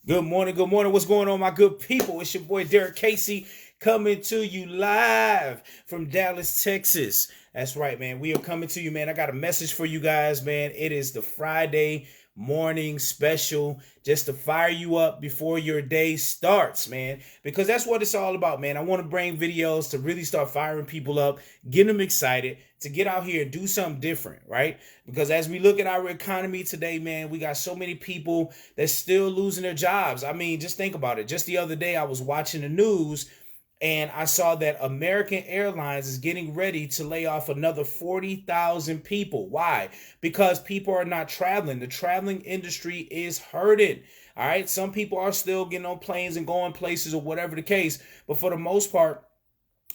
Good morning, good morning. What's going on, my good people? It's your boy Derrick Casey coming to you live from Dallas, Texas. That's right, man. We are coming to you, man. I got a message for you guys, man. It is the Friday morning special just to fire you up before your day starts, man, because that's what it's all about, man. I want to bring videos to really start firing people up, get them excited to get out here and do something different, right? Because as we look at our economy today, man, we got so many people that's still losing their jobs. I mean, just think about it. Just the other day I was watching the news and I saw that American Airlines is getting ready to lay off another 40,000 people. Why? Because people are not traveling. The traveling industry is hurting. All right. Some people are still getting on planes and going places or whatever the case. But for the most part,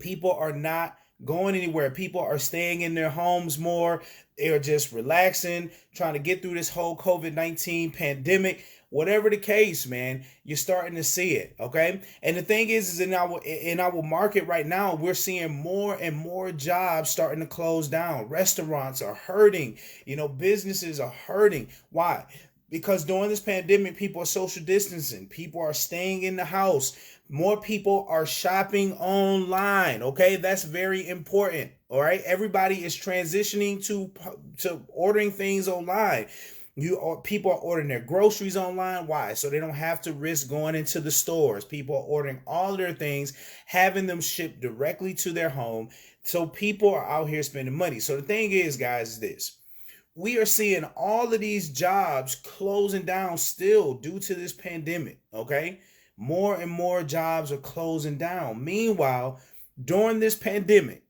people are not going anywhere. People are staying in their homes more. They're just relaxing, trying to get through this whole COVID-19 pandemic. Whatever the case, man, you're starting to see it, okay? And the thing is in our market right now, we're seeing more and more jobs starting to close down. Restaurants are hurting, businesses are hurting. Why? Because during this pandemic, people are social distancing. People are staying in the house. More people are shopping online. Okay, that's very important. All right, everybody is transitioning to ordering things online. People are ordering their groceries online. Why? So they don't have to risk going into the stores. People are ordering all their things, having them shipped directly to their home. So people are out here spending money. So the thing is, guys, is this. We are seeing all of these jobs closing down still due to this pandemic, okay? More and more jobs are closing down. Meanwhile, during this pandemic,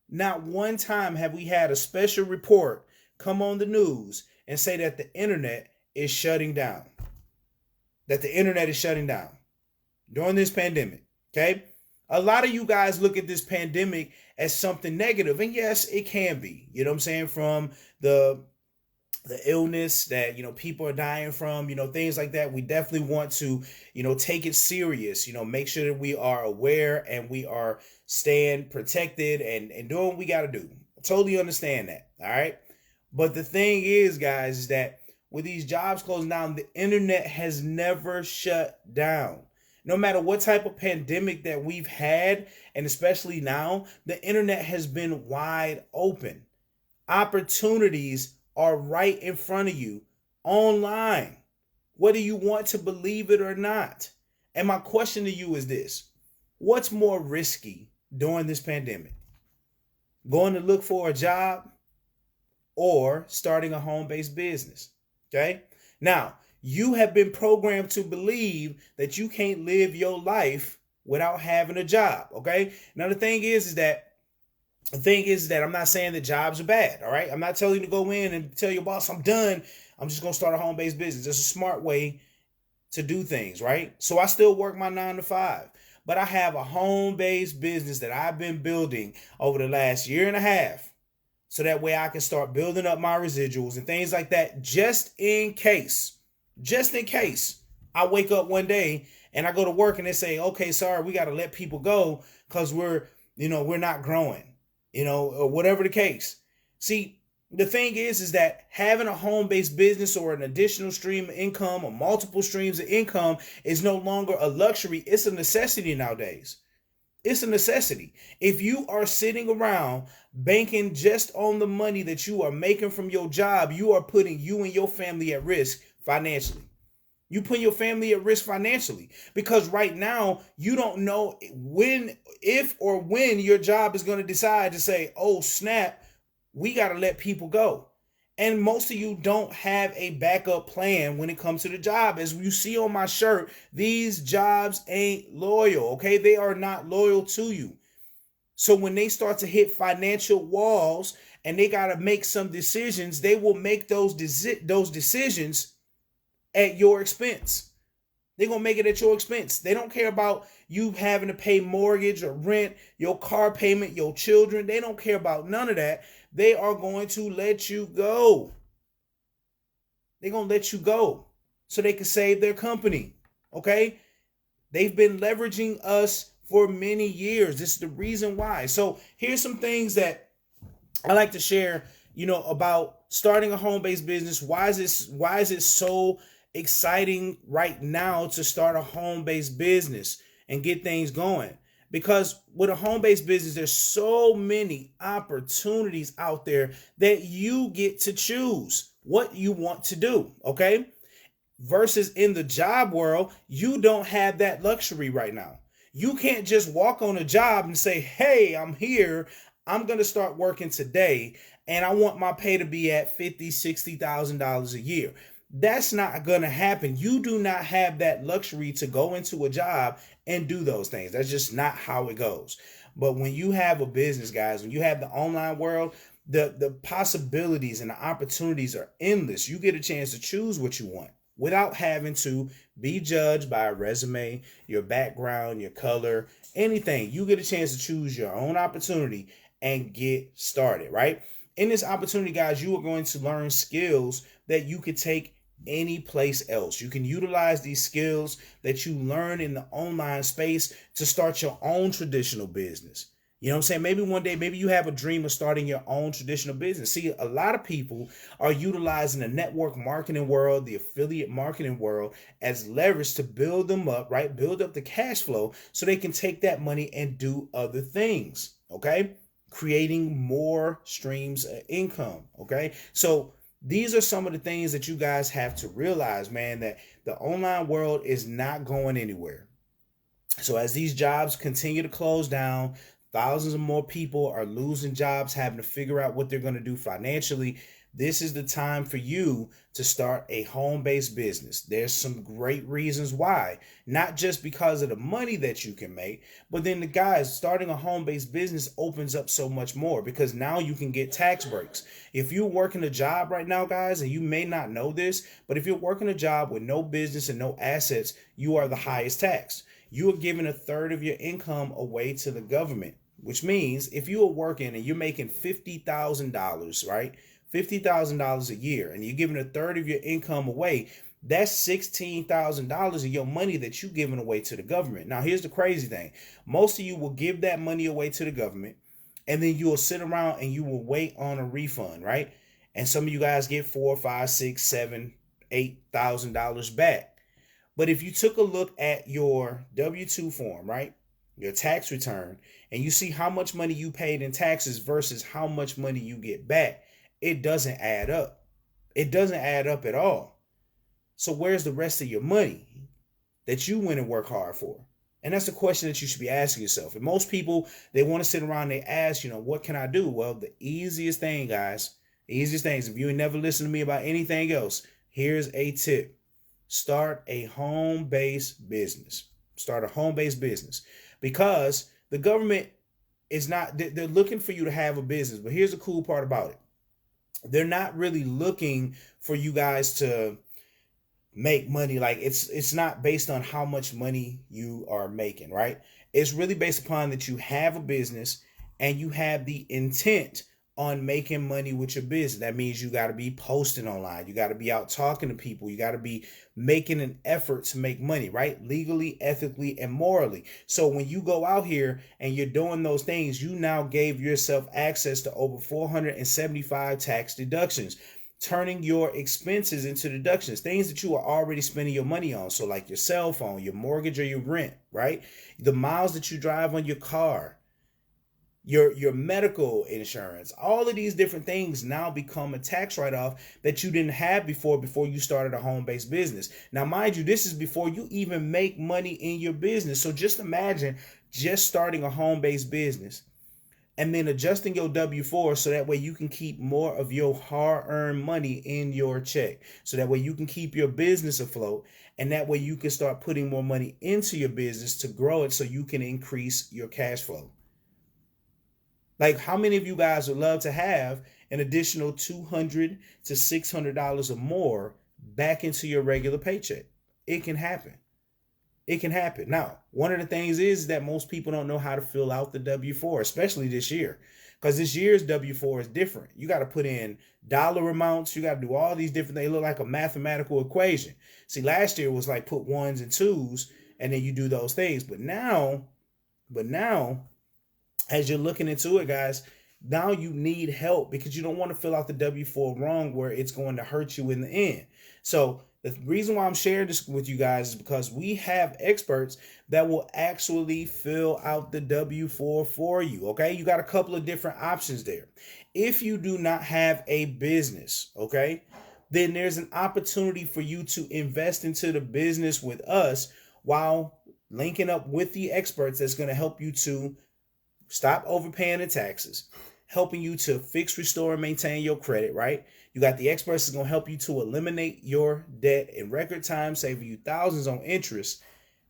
not one time have we had a special report come on the news and say that the internet is shutting down. That the internet is shutting down during this pandemic, okay? A lot of you guys look at this pandemic as something negative, and yes, it can be. You know what I'm saying? From the illness that people are dying from, things like that. We definitely want to take it serious, make sure that we are aware and we are staying protected and doing what we got to do. I totally understand that. All right, but the thing is, guys, is that with these jobs closing down, the internet has never shut down. No matter what type of pandemic that we've had, and especially now, the internet has been wide open. Opportunities are right in front of you online, whether you want to believe it or not. And my question to you is this: what's more risky during this pandemic? Going to look for a job or starting a home-based business? Okay. Now, you have been programmed to believe that you can't live your life without having a job. Okay. Now, the thing is that I'm not saying that jobs are bad. All right. I'm not telling you to go in and tell your boss, I'm done. I'm just going to start a home-based business. It's a smart way to do things, right? So I still work my 9 to 5, but I have a home-based business that I've been building over the last year and a half. So that way I can start building up my residuals and things like that, just in case I wake up one day and I go to work and they say, okay, sorry, we got to let people go because we're not growing. Or whatever the case. See, the thing is that having a home-based business or an additional stream of income or multiple streams of income is no longer a luxury. It's a necessity nowadays. It's a necessity. If you are sitting around banking just on the money that you are making from your job, you are putting you and your family at risk financially. You put your family at risk financially because right now you don't know if or when your job is going to decide to say, oh, snap, we got to let people go. And most of you don't have a backup plan when it comes to the job. As you see on my shirt, these jobs ain't loyal. Okay. They are not loyal to you. So when they start to hit financial walls and they got to make some decisions, they will make those decisions at your expense. They're going to make it at your expense. They don't care about you having to pay mortgage or rent, your car payment, your children. They don't care about none of that. They are going to let you go. They're going to let you go so they can save their company. Okay? They've been leveraging us for many years. This is the reason why. So here's some things that I like to share, about starting a home-based business. Why is it so exciting right now to start a home-based business and get things going. Because with a home-based business, there's so many opportunities out there that you get to choose what you want to do, okay? Versus in the job world, you don't have that luxury right now. You can't just walk on a job and say, hey, I'm here. I'm going to start working today, and I want my pay to be at $50,000, $60,000 a year. That's not going to happen. You do not have that luxury to go into a job and do those things. That's just not how it goes. But when you have a business, guys, when you have the online world, the possibilities and the opportunities are endless. You get a chance to choose what you want without having to be judged by a resume, your background, your color, anything. You get a chance to choose your own opportunity and get started, right? In this opportunity, guys, you are going to learn skills that you could take any place else. You can utilize these skills that you learn in the online space to start your own traditional business. You know what I'm saying? Maybe one day, maybe you have a dream of starting your own traditional business. See, a lot of people are utilizing the network marketing world, the affiliate marketing world as leverage to build them up, right? Build up the cash flow so they can take that money and do other things, okay? Creating more streams of income, okay? So these are some of the things that you guys have to realize, man, that the online world is not going anywhere. So as these jobs continue to close down, thousands of more people are losing jobs, having to figure out what they're going to do financially. This is the time for you to start a home-based business. There's some great reasons why, not just because of the money that you can make, but then the guys, starting a home-based business opens up so much more because now you can get tax breaks. If you're working a job right now, guys, and you may not know this, but if you're working a job with no business and no assets, you are the highest taxed. You are giving a third of your income away to the government, which means if you are working and you're making $50,000, right? $50,000 a year, and you're giving a third of your income away, that's $16,000 of your money that you're giving away to the government. Now, here's the crazy thing. Most of you will give that money away to the government, and then you will sit around and you will wait on a refund, right? And some of you guys get $4, $5, $6, $7, $8,000 back. But if you took a look at your W-2 form, right, your tax return, and you see how much money you paid in taxes versus how much money you get back, it doesn't add up. It doesn't add up at all. So where's the rest of your money that you went and work hard for? And that's the question that you should be asking yourself. And most people, they want to sit around and they ask, what can I do? Well, the easiest thing, guys, the easiest thing is if you ain't never listened to me about anything else, here's a tip. Start a home-based business. Start a home-based business. Because the government is not, they're looking for you to have a business. But here's the cool part about it. They're not really looking for you guys to make money. Like it's not based on how much money you are making, right? It's really based upon that you have a business and you have the intent on making money with your business. That means you got to be posting online. You got to be out talking to people. You got to be making an effort to make money, right? Legally, ethically, and morally. So when you go out here and you're doing those things, you now gave yourself access to over 475 tax deductions, turning your expenses into deductions, things that you are already spending your money on. So like your cell phone, your mortgage, or your rent, right? The miles that you drive on your car, your medical insurance, all of these different things now become a tax write-off that you didn't have before you started a home-based business. Now, mind you, this is before you even make money in your business. So just imagine just starting a home-based business and then adjusting your W-4 so that way you can keep more of your hard-earned money in your check. So that way you can keep your business afloat, and that way you can start putting more money into your business to grow it so you can increase your cash flow. Like, how many of you guys would love to have an additional $200 to $600 or more back into your regular paycheck? It can happen. It can happen. Now, one of the things is that most people don't know how to fill out the W-4, especially this year, because this year's W-4 is different. You got to put in dollar amounts. You got to do all these different things. They look like a mathematical equation. See, last year was like put ones and twos, and then you do those things. But now, as you're looking into it, guys, now you need help because you don't want to fill out the W-4 wrong where it's going to hurt you in the end. So The reason why I'm sharing this with you guys is because we have experts that will actually fill out the W-4 for you. Okay. You got a couple of different options there. If you do not have a business, okay, then there's an opportunity for you to invest into the business with us while linking up with the experts that's going to help you to stop overpaying the taxes, helping you to fix, restore, and maintain your credit, right? You got the experts that's going to help you to eliminate your debt in record time, saving you thousands on interest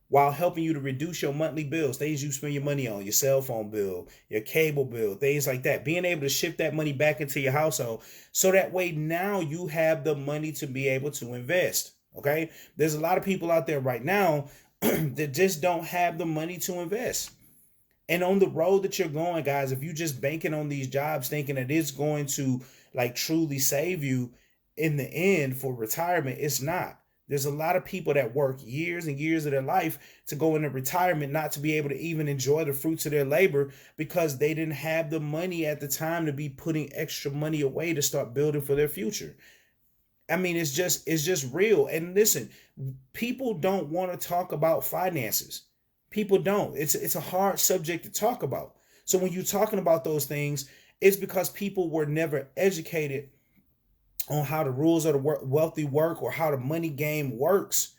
while helping you to reduce your monthly bills, things you spend your money on, your cell phone bill, your cable bill, things like that. Being able to shift that money back into your household so that way now you have the money to be able to invest, okay? There's a lot of people out there right now that just don't have the money to invest. And on the road that you're going, guys, if you just banking on these jobs thinking that it's going to like truly save you in the end for retirement, it's not. There's a lot of people that work years and years of their life to go into retirement, not to be able to even enjoy the fruits of their labor because they didn't have the money at the time to be putting extra money away to start building for their future. I mean, it's just real. And listen, people don't want to talk about finances. People don't. It's a hard subject to talk about. So when you're talking about those things, it's because people were never educated on how the rules of the wealthy work or how the money game works.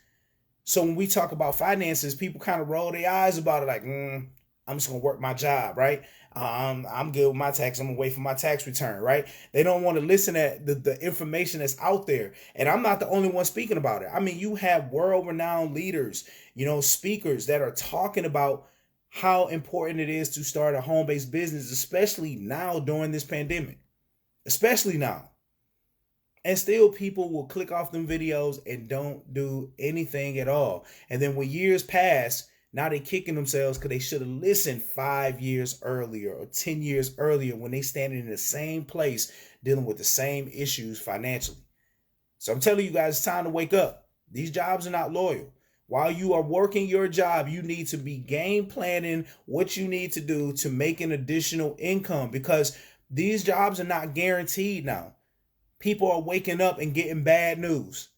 So when we talk about finances, people kind of roll their eyes about it like, I'm just going to work my job, right? I'm good with my tax. I'm going to wait for my tax return, right? They don't want to listen to the information that's out there. And I'm not the only one speaking about it. I mean, you have world-renowned leaders, speakers that are talking about how important it is to start a home-based business, especially now during this pandemic, especially now. And still people will click off them videos and don't do anything at all. And then when years pass, now they're kicking themselves because they should have listened 5 years earlier or 10 years earlier when they standing in the same place dealing with the same issues financially. So I'm telling you guys, it's time to wake up. These jobs are not loyal. While you are working your job, you need to be game planning what you need to do to make an additional income because these jobs are not guaranteed now. People are waking up and getting bad news.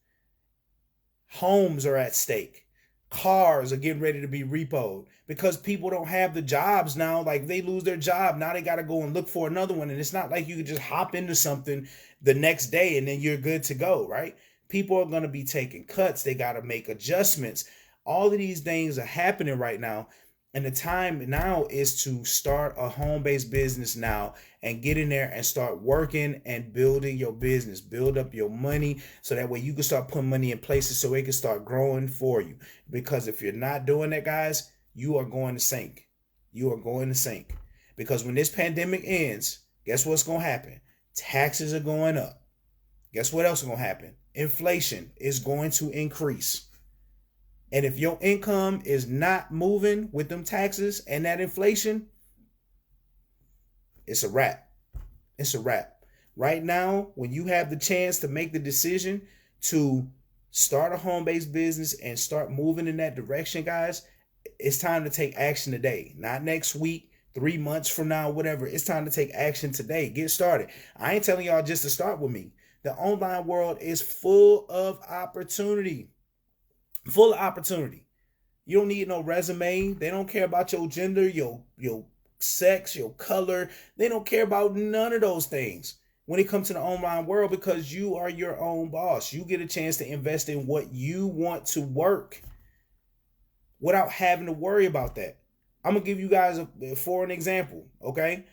Homes are at stake. Cars are getting ready to be repoed because people don't have the jobs now. Like they lose their job. Now they got to go and look for another one. And it's not like you can just hop into something the next day and then you're good to go, right? People are going to be taking cuts. They got to make adjustments. All of these things are happening right now. And the time now is to start a home-based business now and get in there and start working and building your business, build up your money so that way you can start putting money in places so it can start growing for you. Because if you're not doing that, guys, you are going to sink. You are going to sink. Because when this pandemic ends, guess what's going to happen? Taxes are going up. Guess what else is going to happen? Inflation is going to increase. And if your income is not moving with them taxes and that inflation, it's a wrap. It's a wrap. Right now, when you have the chance to make the decision to start a home-based business and start moving in that direction, guys, it's time to take action today. Not next week, 3 months from now, whatever. It's time to take action today. Get started. I ain't telling y'all just to start with me. The online world is full of opportunity. Full of opportunity. You don't need no resume. They don't care about your gender, your sex, your color. They don't care about none of those things when it comes to the online world because you are your own boss. You get a chance to invest in what you want to work without having to worry about that. I'm gonna give you guys for an example. Okay,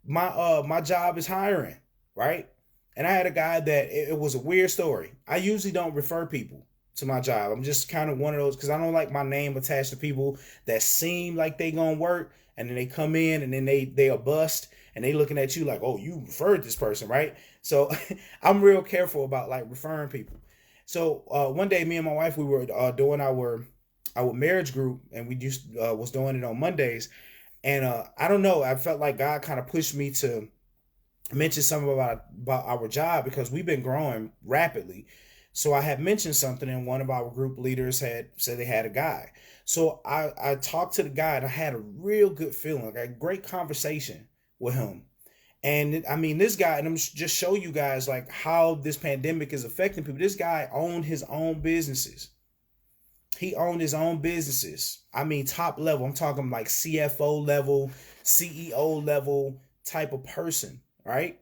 my job is hiring, right? And I had a guy that it was a weird story. I usually don't refer people to my job. I'm just kind of one of those because I don't like my name attached to people that seem like they gonna work and then they come in and then they are bust and they looking at you like, oh, you referred this person, right? So I'm real careful about like referring people. So one day me and my wife, we were doing our marriage group and we just was doing it on Mondays. And I don't know, I felt like God kind of pushed me to mention something about our job because we've been growing rapidly. So I had mentioned something and one of our group leaders had said they had a guy. So I talked to the guy and I had a real good feeling, like a great conversation with him. And I mean, this guy, and I'm just show you guys like how this pandemic is affecting people. This guy owned his own businesses. He owned his own businesses. I mean, top level. I'm talking like CFO level, CEO level type of person, right?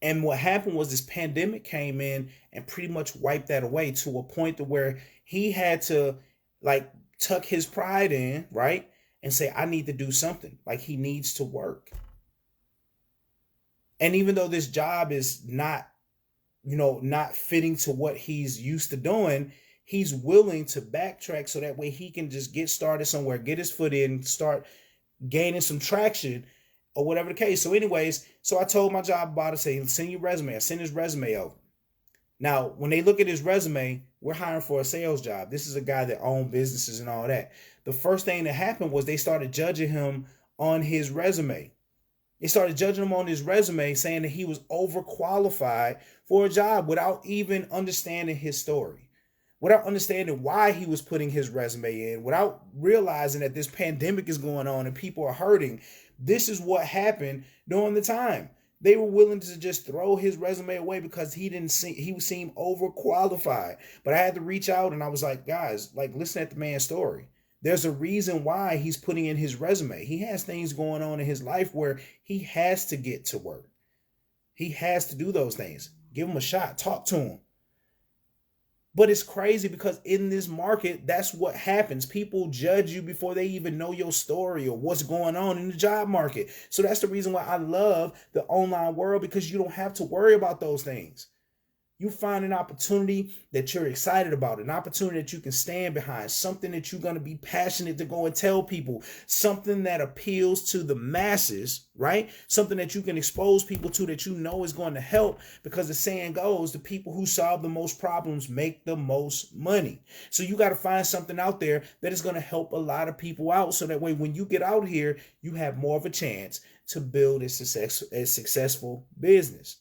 And what happened was this pandemic came in and pretty much wiped that away to a point to where he had to like tuck his pride in, right? And say, I need to do something. Like he needs to work. And even though this job is not, not fitting to what he's used to doing, he's willing to backtrack so that way he can just get started somewhere, get his foot in, start gaining some traction or whatever the case. So anyways, so I told my job about it, say, send your resume. I sent his resume over. Now, when they look at his resume, we're hiring for a sales job. This is a guy that owned businesses and all that. The first thing that happened was they started judging him on his resume. They started judging him on his resume, saying that he was overqualified for a job without even understanding his story, without understanding why he was putting his resume in, without realizing that this pandemic is going on and people are hurting. This is what happened during the time. They were willing to just throw his resume away because he seemed overqualified. But I had to reach out and I was like, guys, like, listen at the man's story. There's a reason why he's putting in his resume. He has things going on in his life where he has to get to work. He has to do those things. Give him a shot. Talk to him. But it's crazy because in this market, that's what happens. People judge you before they even know your story or what's going on in the job market. So that's the reason why I love the online world, because you don't have to worry about those things. You find an opportunity that you're excited about, an opportunity that you can stand behind, something that you're going to be passionate to go and tell people, something that appeals to the masses, right? Something that you can expose people to that you know is going to help, because the saying goes, the people who solve the most problems make the most money. So you got to find something out there that is going to help a lot of people out. So that way, when you get out here, you have more of a chance to build a successful business.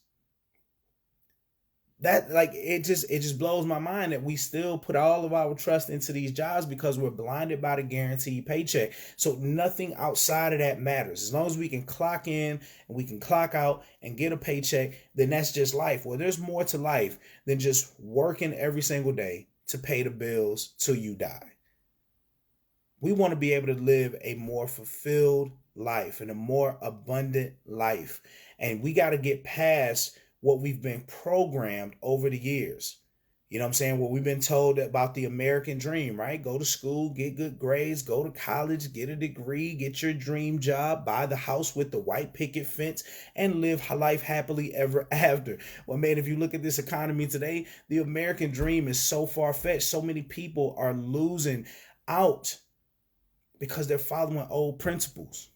That, like, it just blows my mind that we still put all of our trust into these jobs because we're blinded by the guaranteed paycheck. So nothing outside of that matters. As long as we can clock in and we can clock out and get a paycheck, then that's just life. Well, there's more to life than just working every single day to pay the bills till you die. We want to be able to live a more fulfilled life and a more abundant life. And we got to get past what we've been programmed over the years. You know what I'm saying? What we've been told about the American dream, right? Go to school, get good grades, go to college, get a degree, get your dream job, buy the house with the white picket fence, and live life happily ever after. Well, man, if you look at this economy today, the American dream is so far-fetched. So many people are losing out because they're following old principles.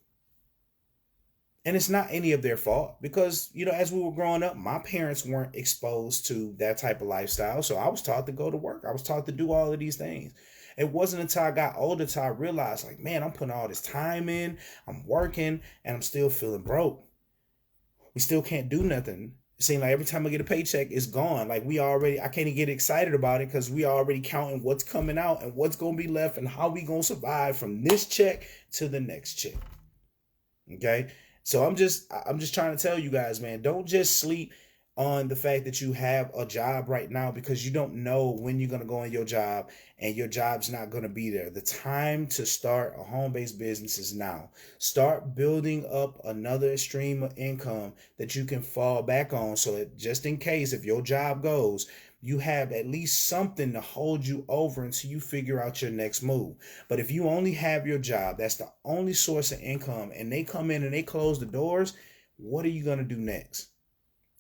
And it's not any of their fault because, as we were growing up, my parents weren't exposed to that type of lifestyle. So I was taught to go to work. I was taught to do all of these things. It wasn't until I got older till I realized, like, man, I'm putting all this time in, I'm working, and I'm still feeling broke. We still can't do nothing. It seems like every time I get a paycheck, it's gone. Like I can't even get excited about it because we already counting what's coming out and what's going to be left and how we going to survive from this check to the next check. Okay. So I'm just trying to tell you guys, man, don't just sleep on the fact that you have a job right now, because you don't know when you're going to go in your job and your job's not going to be there. The time to start a home-based business is now. Start building up another stream of income that you can fall back on, so that just in case if your job goes, you have at least something to hold you over until you figure out your next move. But if you only have your job, that's the only source of income, and they come in and they close the doors, what are you going to do next?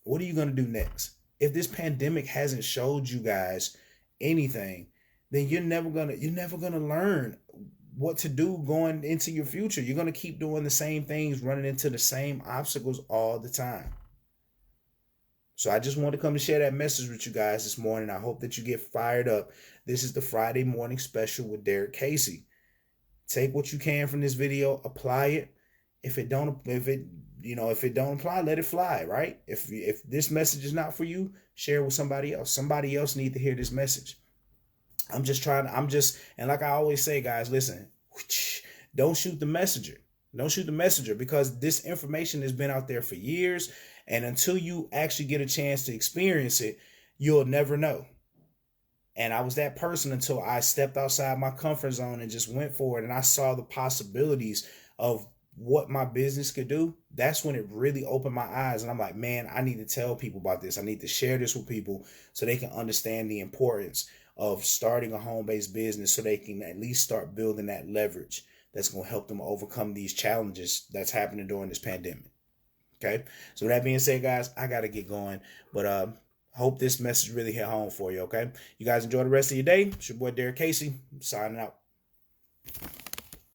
What are you going to do next? If this pandemic hasn't showed you guys anything, then you're never going to learn what to do going into your future. You're going to keep doing the same things, running into the same obstacles all the time. So I just wanted to come and share that message with you guys this morning. I hope that you get fired up. This is the Friday morning special with Derrick Casey. Take what you can from this video, apply it. If it don't apply, let it fly, right? If this message is not for you, share it with somebody else. Somebody else needs to hear this message. And like I always say, guys, listen, don't shoot the messenger. Don't shoot the messenger, because this information has been out there for years. And until you actually get a chance to experience it, you'll never know. And I was that person until I stepped outside my comfort zone and just went for it. And I saw the possibilities of what my business could do. That's when it really opened my eyes. And I'm like, man, I need to tell people about this. I need to share this with people so they can understand the importance of starting a home-based business, so they can at least start building that leverage that's going to help them overcome these challenges that's happening during this pandemic. Okay. So with that being said, guys, I got to get going, but hope this message really hit home for you. Okay. You guys enjoy the rest of your day. It's your boy, Derrick Casey, signing out.